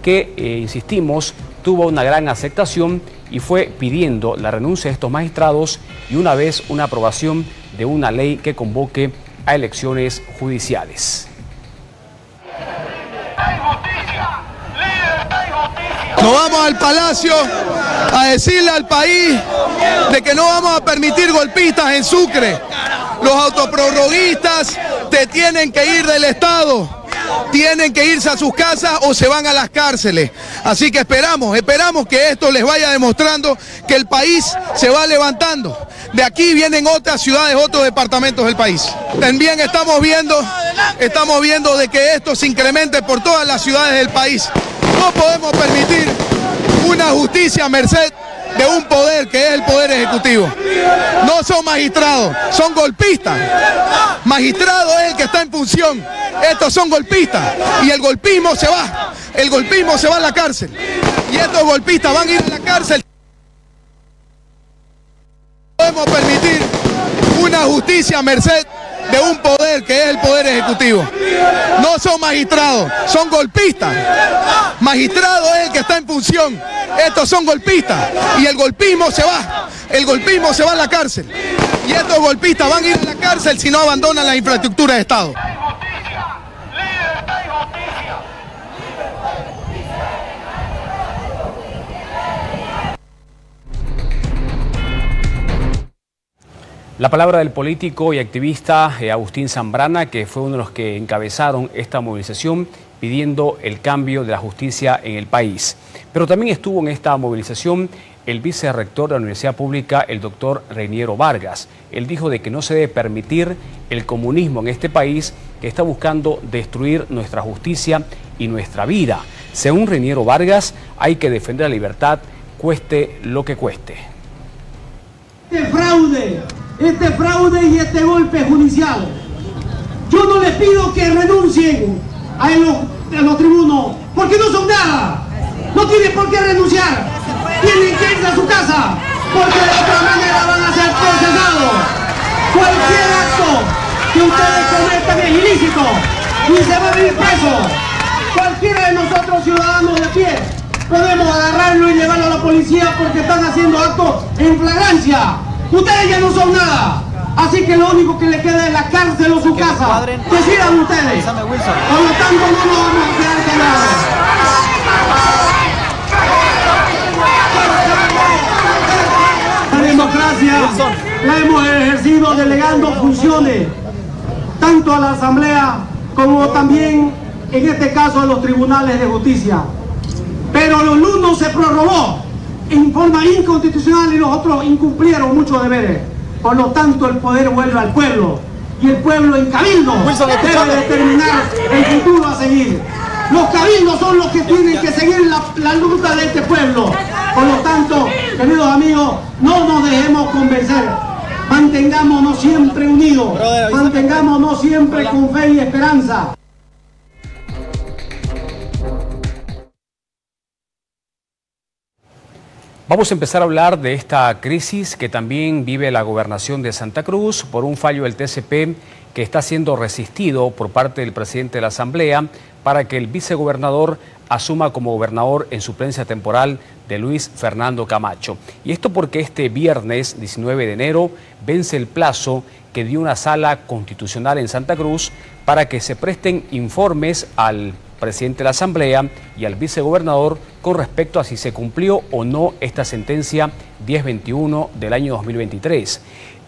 que, insistimos, tuvo una gran aceptación y fue pidiendo la renuncia de estos magistrados y una vez una aprobación de una ley que convoque a elecciones judiciales. Nos vamos al Palacio a decirle al país de que no vamos a permitir golpistas en Sucre. Los autoprorroguistas te tienen que ir del Estado, tienen que irse a sus casas o se van a las cárceles. Así que esperamos que esto les vaya demostrando que el país se va levantando. De aquí vienen otras ciudades, otros departamentos del país. También estamos viendo de que esto se incremente por todas las ciudades del país. No podemos permitir una justicia a merced de un poder que es el poder ejecutivo. No son magistrados, son golpistas. Magistrado es el que está en función. Estos son golpistas y el golpismo se va a la cárcel. Y estos golpistas van a ir a la cárcel. No podemos permitir una justicia a merced de un poder que es el poder ejecutivo. No son magistrados, son golpistas. Magistrado es el que está en función. Estos son golpistas y el golpismo se va a la cárcel. Y estos golpistas van a ir a la cárcel si no abandonan la infraestructura de Estado. La palabra del político y activista Agustín Zambrana, que fue uno de los que encabezaron esta movilización pidiendo el cambio de la justicia en el país. Pero también estuvo en esta movilización el vicerrector de la Universidad Pública, el doctor Reiniero Vargas. Él dijo de que no se debe permitir el comunismo en este país que está buscando destruir nuestra justicia y nuestra vida. Según Reiniero Vargas, hay que defender la libertad, cueste lo que cueste. Este fraude y este golpe judicial. Yo no les pido que renuncien a los tribunos, porque no son nada. No tienen por qué renunciar. Tienen que irse a su casa, porque de otra manera van a ser procesados. Cualquier acto que ustedes cometan es ilícito y se va a vivir preso. Cualquiera de nosotros, ciudadanos de pie, podemos agarrarlo y llevarlo a la policía porque están haciendo actos en flagrancia. Ustedes ya no son nada, así que lo único que le queda es la cárcel o su casa. Decidan ustedes. Por lo tanto, no nos vamos a quedar callados. La democracia la hemos ejercido delegando funciones tanto a la Asamblea como también, en este caso, a los tribunales de justicia. Pero los unos se prorrogó en forma inconstitucional y los otros incumplieron muchos deberes. Por lo tanto, el poder vuelve al pueblo y el pueblo en cabildo debe determinar el futuro a seguir. Los cabildos son los que tienen que seguir la lucha de este pueblo. Por lo tanto, queridos amigos, no nos dejemos convencer. Mantengámonos siempre unidos, mantengámonos siempre con fe y esperanza. Vamos a empezar a hablar de esta crisis que también vive la gobernación de Santa Cruz por un fallo del TCP que está siendo resistido por parte del presidente de la Asamblea para que el vicegobernador asuma como gobernador en suplencia temporal de Luis Fernando Camacho. Y esto porque este viernes 19 de enero vence el plazo que dio una sala constitucional en Santa Cruz para que se presten informes al presidente de la Asamblea y al vicegobernador con respecto a si se cumplió o no esta sentencia 1021 del año 2023.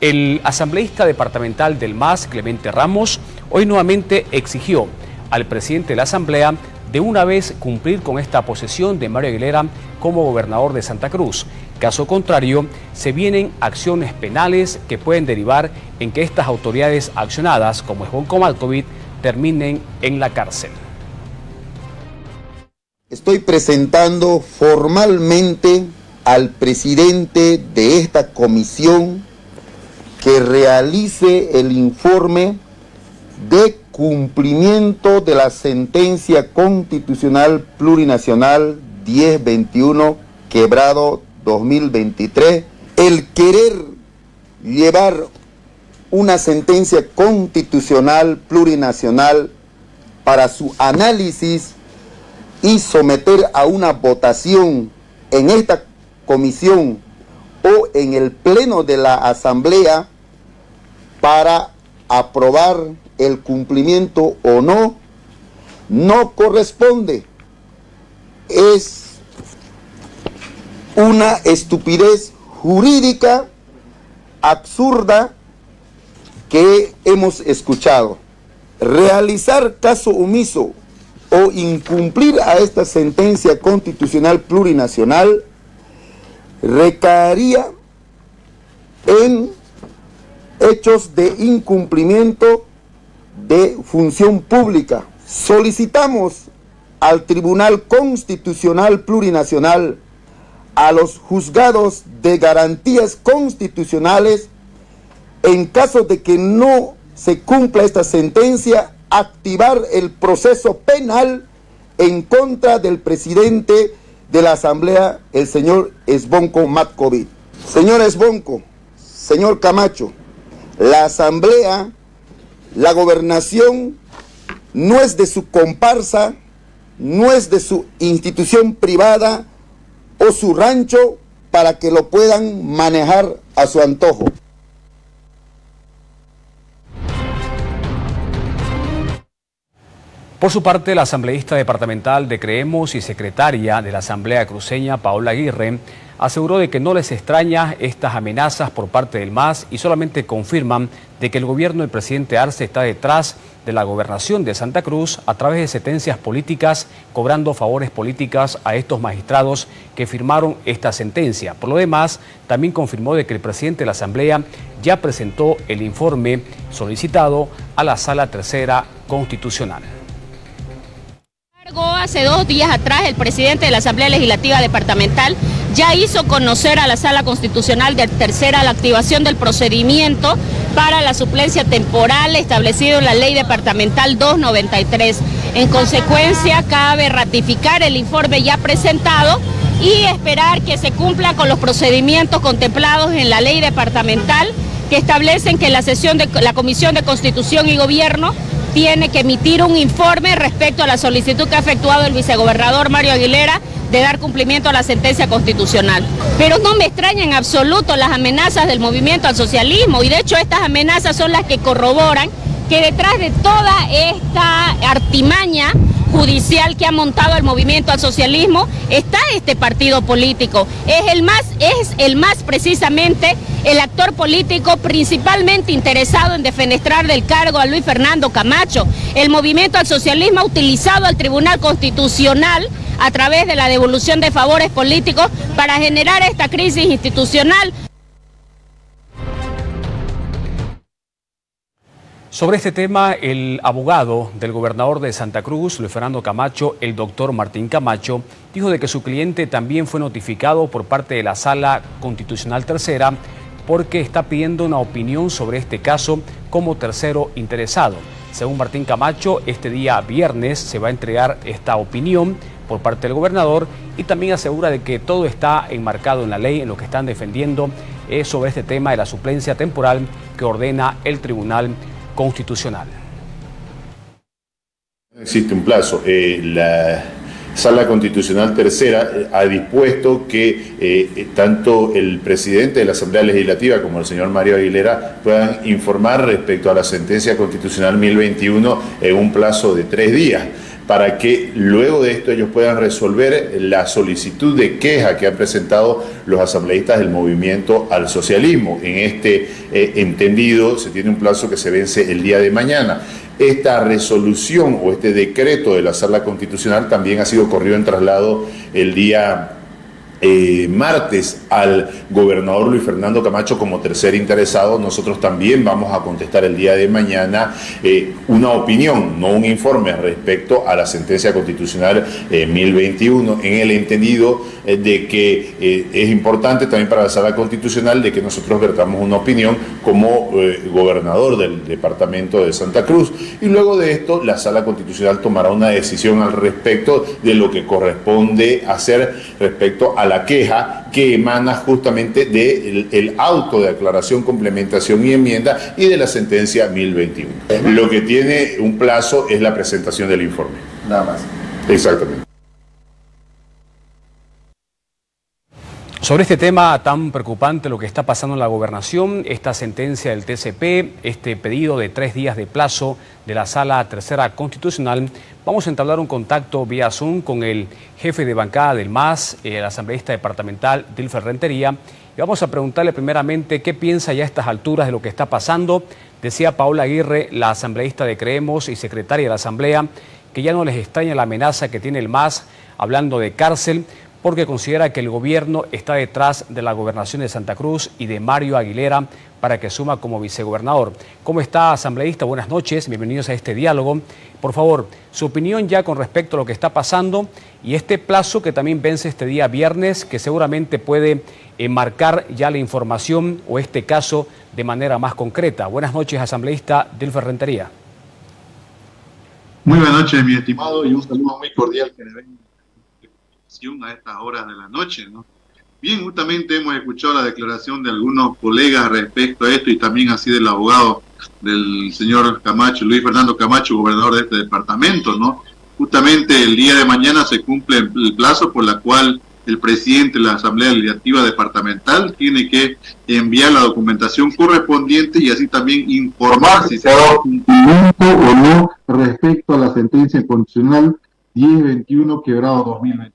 El asambleísta departamental del MAS, Clemente Ramos, hoy nuevamente exigió al presidente de la Asamblea de una vez cumplir con esta posesión de Mario Aguilera como gobernador de Santa Cruz. Caso contrario, se vienen acciones penales que pueden derivar en que estas autoridades accionadas, como es Bonco Malkovich, terminen en la cárcel. Estoy presentando formalmente al presidente de esta comisión que realice el informe de cumplimiento de la sentencia constitucional plurinacional 1021 quebrado 2023. El querer llevar una sentencia constitucional plurinacional para su análisis y someter a una votación en esta comisión o en el pleno de la Asamblea para aprobar el cumplimiento o no, no corresponde. Es una estupidez jurídica absurda que hemos escuchado. Realizar caso omiso o incumplir a esta sentencia constitucional plurinacional recaería en hechos de incumplimiento de función pública. Solicitamos al Tribunal Constitucional Plurinacional, a los juzgados de garantías constitucionales, en caso de que no se cumpla esta sentencia, activar el proceso penal en contra del presidente de la Asamblea, el señor Esbonco Matkovic. Señor Esbonco, señor Camacho, la Asamblea, la gobernación no es de su comparsa, no es de su institución privada o su rancho para que lo puedan manejar a su antojo. Por su parte, la asambleísta departamental de Creemos y secretaria de la Asamblea Cruceña, Paola Aguirre, aseguró de que no les extraña estas amenazas por parte del MAS y solamente confirman de que el gobierno del presidente Arce está detrás de la gobernación de Santa Cruz a través de sentencias políticas, cobrando favores políticas a estos magistrados que firmaron esta sentencia. Por lo demás, también confirmó de que el presidente de la Asamblea ya presentó el informe solicitado a la Sala Tercera Constitucional. Hace 2 días atrás el presidente de la Asamblea Legislativa Departamental ya hizo conocer a la Sala Constitucional de Tercera la activación del procedimiento para la suplencia temporal establecido en la Ley Departamental 293. En consecuencia, cabe ratificar el informe ya presentado y esperar que se cumpla con los procedimientos contemplados en la Ley Departamental que establecen que la sesión de la Comisión de Constitución y Gobierno tiene que emitir un informe respecto a la solicitud que ha efectuado el vicegobernador Mario Aguilera de dar cumplimiento a la sentencia constitucional. Pero no me extrañan en absoluto las amenazas del movimiento al socialismo, y de hecho estas amenazas son las que corroboran que detrás de toda esta artimaña judicial que ha montado el movimiento al socialismo está este partido político. Es el MAS precisamente el actor político principalmente interesado en defenestrar del cargo a Luis Fernando Camacho. El movimiento al socialismo ha utilizado al Tribunal Constitucional a través de la devolución de favores políticos para generar esta crisis institucional. Sobre este tema, el abogado del gobernador de Santa Cruz, Luis Fernando Camacho, el doctor Martín Camacho, dijo de que su cliente también fue notificado por parte de la Sala Constitucional Tercera porque está pidiendo una opinión sobre este caso como tercero interesado. Según Martín Camacho, este día viernes se va a entregar esta opinión por parte del gobernador y también asegura de que todo está enmarcado en la ley, en lo que están defendiendo sobre este tema de la suplencia temporal que ordena el Tribunal Constitucional. Existe un plazo. La Sala Constitucional Tercera ha dispuesto que tanto el presidente de la Asamblea Legislativa como el señor Mario Aguilera puedan informar respecto a la sentencia constitucional 1021 en un plazo de 3 días, para que luego de esto ellos puedan resolver la solicitud de queja que han presentado los asambleístas del movimiento al socialismo. En este entendido se tiene un plazo que se vence el día de mañana. Esta resolución o este decreto de la Sala Constitucional también ha sido corrido en traslado el día martes al gobernador Luis Fernando Camacho como tercer interesado. Nosotros también vamos a contestar el día de mañana una opinión, no un informe, respecto a la sentencia constitucional 1021, en el entendido de que es importante también para la Sala Constitucional de que nosotros vertamos una opinión como gobernador del departamento de Santa Cruz, y luego de esto la Sala Constitucional tomará una decisión al respecto de lo que corresponde hacer respecto a la queja que emana justamente del auto de aclaración, complementación y enmienda y de la sentencia 1021. Lo que tiene un plazo es la presentación del informe. Nada más. Exactamente. Sobre este tema tan preocupante, lo que está pasando en la gobernación, esta sentencia del TCP, este pedido de 3 días de plazo de la Sala Tercera Constitucional, vamos a entablar un contacto vía Zoom con el jefe de bancada del MAS, el asambleísta departamental Dilfer Rentería, y vamos a preguntarle primeramente qué piensa ya a estas alturas de lo que está pasando. Decía Paola Aguirre, la asambleísta de Creemos y secretaria de la Asamblea, que ya no les extraña la amenaza que tiene el MAS, hablando de cárcel, porque considera que el gobierno está detrás de la gobernación de Santa Cruz y de Mario Aguilera para que asuma como vicegobernador. ¿Cómo está, asambleísta? Buenas noches, bienvenidos a este diálogo. Por favor, su opinión ya con respecto a lo que está pasando y este plazo que también vence este día viernes, que seguramente puede enmarcar ya la información o este caso de manera más concreta. Buenas noches, asambleísta Dilfer Rentería. Muy buenas noches, mi estimado, y un saludo muy cordial que le den a estas horas de la noche, ¿no? Bien, justamente hemos escuchado la declaración de algunos colegas respecto a esto y también así del abogado del señor Camacho, Luis Fernando Camacho, gobernador de este departamento, ¿no? Justamente el día de mañana se cumple el plazo por la cual el presidente de la Asamblea Legislativa Departamental tiene que enviar la documentación correspondiente y así también informar si se ha dado cumplimiento o no respecto a la sentencia constitucional 1021/2020.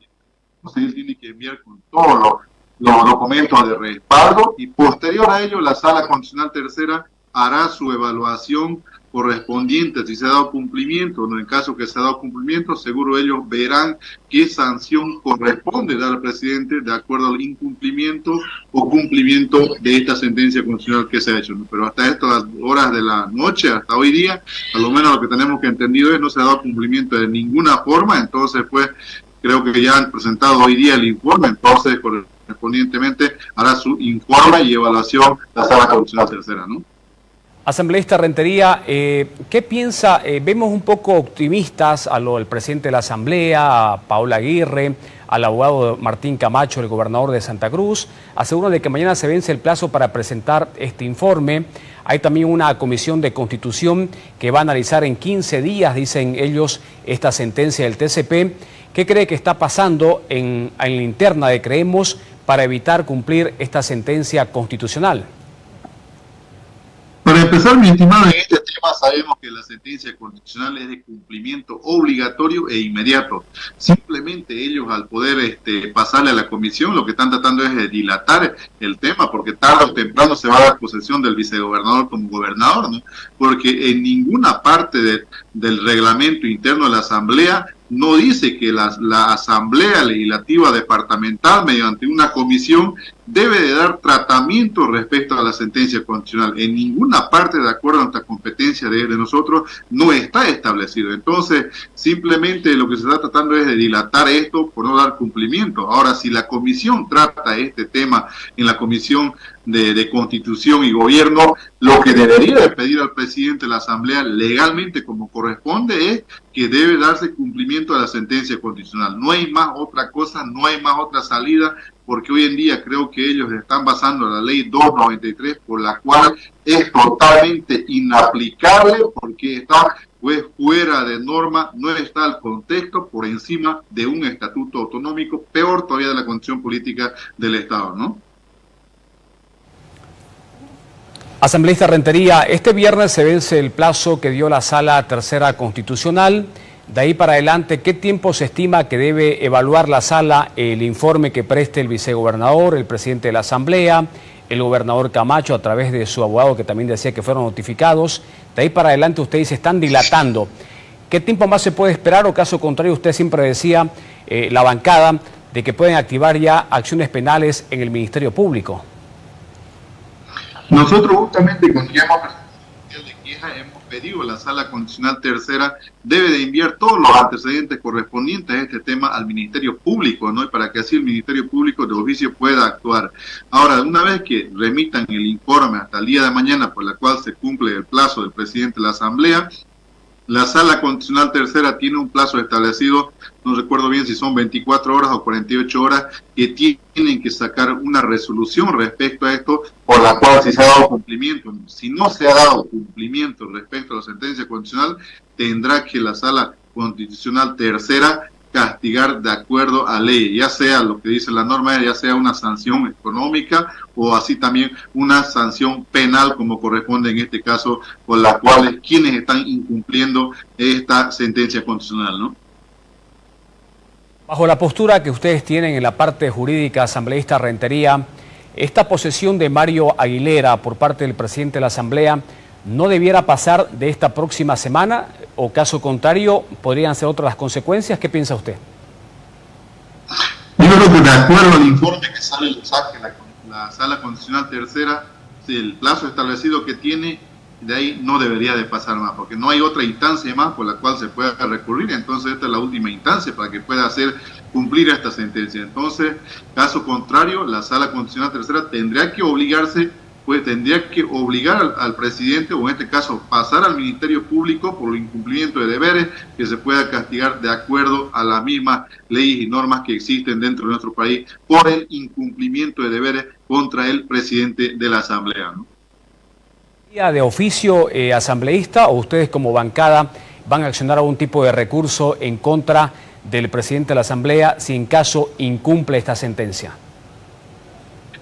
Entonces él tiene que enviar con todos los documentos de respaldo y posterior a ello la Sala Constitucional Tercera hará su evaluación correspondiente si se ha dado cumplimiento. No, en caso que se ha dado cumplimiento, seguro ellos verán qué sanción corresponde dar al presidente de acuerdo al incumplimiento o cumplimiento de esta sentencia constitucional que se ha hecho, ¿no? Pero hasta estas horas de la noche, hasta hoy día, a lo menos lo que tenemos que entendido es no se ha dado cumplimiento de ninguna forma. Entonces pues creo que ya han presentado hoy día el informe, entonces correspondientemente hará su informe y evaluación la Sala Constitucional Tercera, ¿no? Asambleísta Rentería, ¿qué piensa? Vemos un poco optimistas al presidente de la Asamblea, a Paola Aguirre, al abogado Martín Camacho, el gobernador de Santa Cruz. Aseguran de que mañana se vence el plazo para presentar este informe. Hay también una comisión de Constitución que va a analizar en 15 días, dicen ellos, esta sentencia del TCP. ¿Qué cree que está pasando en la interna de Creemos para evitar cumplir esta sentencia constitucional? Para empezar, mi estimado, en este tema sabemos que la sentencia constitucional es de cumplimiento obligatorio e inmediato. Simplemente ellos, al poder pasarle a la comisión, lo que están tratando es de dilatar el tema, porque tarde o temprano se va a dar posesión del vicegobernador como gobernador, ¿no? Porque en ninguna parte del reglamento interno de la Asamblea no dice que la Asamblea Legislativa Departamental, mediante una comisión, debe de dar tratamiento respecto a la sentencia constitucional. En ninguna parte, de acuerdo a nuestra competencia de nosotros, no está establecido. Entonces, simplemente lo que se está tratando es de dilatar esto por no dar cumplimiento. Ahora, si la comisión trata este tema en la Comisión de Constitución y Gobierno, lo que debería de pedir al presidente de la Asamblea legalmente como corresponde es que debe darse cumplimiento a la sentencia constitucional. No hay más otra cosa, no hay más otra salida, porque hoy en día creo que ellos están basando la ley 293, por la cual es totalmente inaplicable, porque está pues fuera de norma, no está el contexto por encima de un estatuto autonómico, peor todavía de la condición política del Estado, ¿no? Asambleísta Rentería, este viernes se vence el plazo que dio la Sala Tercera Constitucional. De ahí para adelante, ¿qué tiempo se estima que debe evaluar la Sala el informe que preste el vicegobernador, el presidente de la Asamblea, el gobernador Camacho a través de su abogado que también decía que fueron notificados? De ahí para adelante ustedes se están dilatando. ¿Qué tiempo más se puede esperar o caso contrario usted siempre decía, la bancada, de que pueden activar ya acciones penales en el Ministerio Público? Nosotros justamente cuando ya hemos presentado de queja hemos pedido a la Sala Constitucional Tercera debe de enviar todos los antecedentes correspondientes a este tema al Ministerio Público, ¿no? Y para que así el Ministerio Público de oficio pueda actuar. Ahora, una vez que remitan el informe hasta el día de mañana por la cual se cumple el plazo del presidente de la Asamblea, la Sala Constitucional Tercera tiene un plazo establecido, no recuerdo bien si son 24 horas o 48 horas, que tienen que sacar una resolución respecto a esto, por la cual si se ha dado cumplimiento. Si no se ha dado cumplimiento respecto a la sentencia constitucional, tendrá que la Sala Constitucional Tercera castigar de acuerdo a ley, ya sea lo que dice la norma, ya sea una sanción económica o así también una sanción penal como corresponde en este caso, por las cuales quienes están incumpliendo esta sentencia constitucional, ¿no? Bajo la postura que ustedes tienen en la parte jurídica, asambleísta Rentería, esta posesión de Mario Aguilera por parte del presidente de la Asamblea no debiera pasar de esta próxima semana, o caso contrario, podrían ser otras las consecuencias. ¿Qué piensa usted? Yo creo que de acuerdo al informe que sale la Sala Constitucional Tercera, el plazo establecido que tiene, de ahí no debería de pasar más, porque no hay otra instancia más por la cual se pueda recurrir. Entonces esta es la última instancia para que pueda hacer cumplir esta sentencia. Entonces, caso contrario, la Sala Constitucional Tercera tendría que obligar al presidente, o en este caso pasar al Ministerio Público por el incumplimiento de deberes, que se pueda castigar de acuerdo a las mismas leyes y normas que existen dentro de nuestro país por el incumplimiento de deberes contra el presidente de la Asamblea, ¿no? ¿De oficio asambleísta, o ustedes como bancada van a accionar algún tipo de recurso en contra del presidente de la Asamblea si en caso incumple esta sentencia?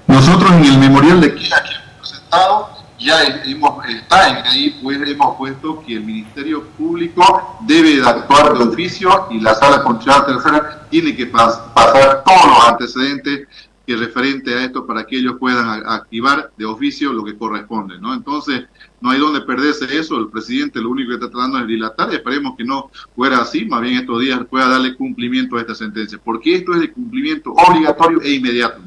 Nosotros en el memorial de queja que hemos presentado ya hemos puesto que el Ministerio Público debe de actuar de oficio y la Sala Constitucional Tercera tiene que pasar todos los antecedentes que referente a esto para que ellos puedan activar de oficio lo que corresponde, ¿no? Entonces, no hay donde perderse eso. El presidente lo único que está tratando es dilatar, y esperemos que no fuera así, más bien estos días pueda darle cumplimiento a esta sentencia, porque esto es de cumplimiento obligatorio e inmediato.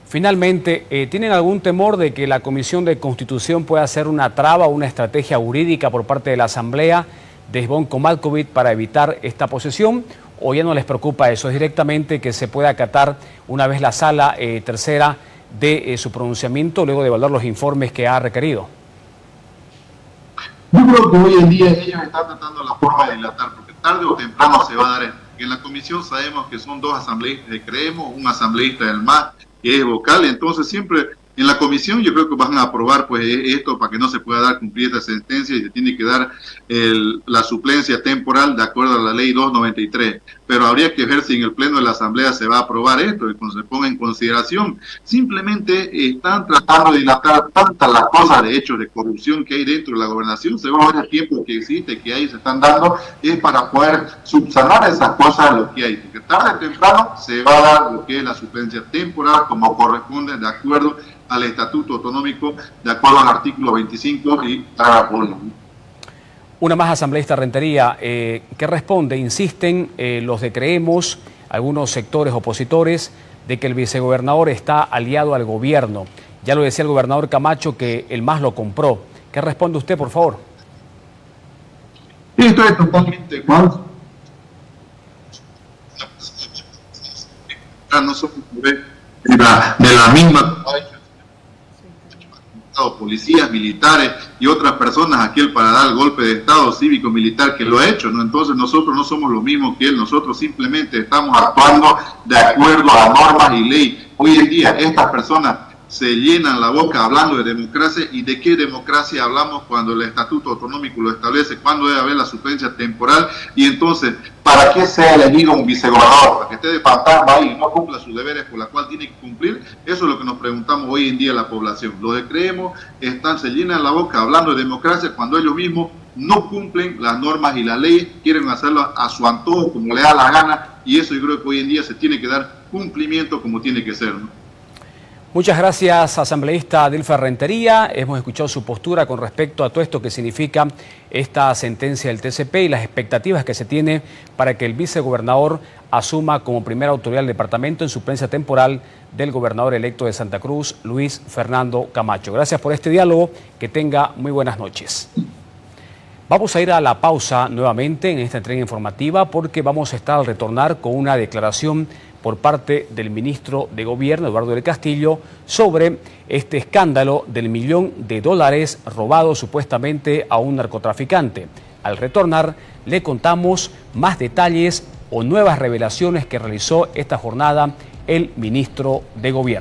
Finalmente, ¿tienen algún temor de que la Comisión de Constitución pueda ser una traba o una estrategia jurídica por parte de la Asamblea de Zvonko Matković para evitar esta posesión? ¿O ya no les preocupa eso? Es directamente que se pueda acatar una vez la Sala Tercera de su pronunciamiento, luego de evaluar los informes que ha requerido. Yo creo que hoy en día ellos están tratando la forma de dilatar, porque tarde o temprano se va a dar esto. En la comisión sabemos que son dos asambleístas que creemos, un asambleísta del MAS que es vocal, entonces siempre en la comisión yo creo que van a aprobar pues esto para que no se pueda dar cumplir esta sentencia, y se tiene que dar la suplencia temporal de acuerdo a la ley 293, pero habría que ver si en el pleno de la Asamblea se va a aprobar esto y cuando se ponga en consideración. Simplemente están tratando de dilatar tantas las cosas de hechos de corrupción que hay dentro de la gobernación, según el tiempo que existe, que ahí se están dando, es para poder subsanar esas cosas lo que hay, porque tarde o temprano se va a dar lo que es la suplencia temporal como corresponde de acuerdo al Estatuto Autonómico, de acuerdo al artículo 25 y cada uno. Una más, asambleísta Rentería, ¿qué responde? Insisten los de Creemos, algunos sectores opositores, de que el vicegobernador está aliado al gobierno. Ya lo decía el gobernador Camacho que el MAS lo compró. ¿Qué responde usted, por favor? Esto es totalmente falso. No somos de la misma policías, militares y otras personas aquel para dar el golpe de Estado cívico-militar que lo ha hecho, ¿no? Entonces nosotros no somos lo mismo que él, nosotros simplemente estamos actuando de acuerdo a normas y ley. Hoy en día estas personas se llenan la boca hablando de democracia, y de qué democracia hablamos cuando el Estatuto Autonómico lo establece, cuándo debe haber la suplencia temporal, y entonces, ¿para qué se ha elegido un vicegobernador? ¿Para que esté de fantasma ahí y no cumpla sus deberes por la cual tiene que cumplir? Eso es lo que nos preguntamos hoy en día la población. Los de Creemos se llenan la boca hablando de democracia cuando ellos mismos no cumplen las normas y las leyes, quieren hacerlo a su antojo, como le da la gana, y eso yo creo que hoy en día se tiene que dar cumplimiento como tiene que ser, ¿no? Muchas gracias, asambleísta Dilfa Rentería. Hemos escuchado su postura con respecto a todo esto que significa esta sentencia del TCP y las expectativas que se tiene para que el vicegobernador asuma como primera autoridad del departamento en suplencia temporal del gobernador electo de Santa Cruz, Luis Fernando Camacho. Gracias por este diálogo. Que tenga muy buenas noches. Vamos a ir a la pausa nuevamente en esta entrega informativa, porque vamos a estar al retornar con una declaración por parte del ministro de Gobierno, Eduardo del Castillo, sobre este escándalo del $1 millón robado supuestamente a un narcotraficante. Al retornar, le contamos más detalles o nuevas revelaciones que realizó esta jornada el ministro de Gobierno.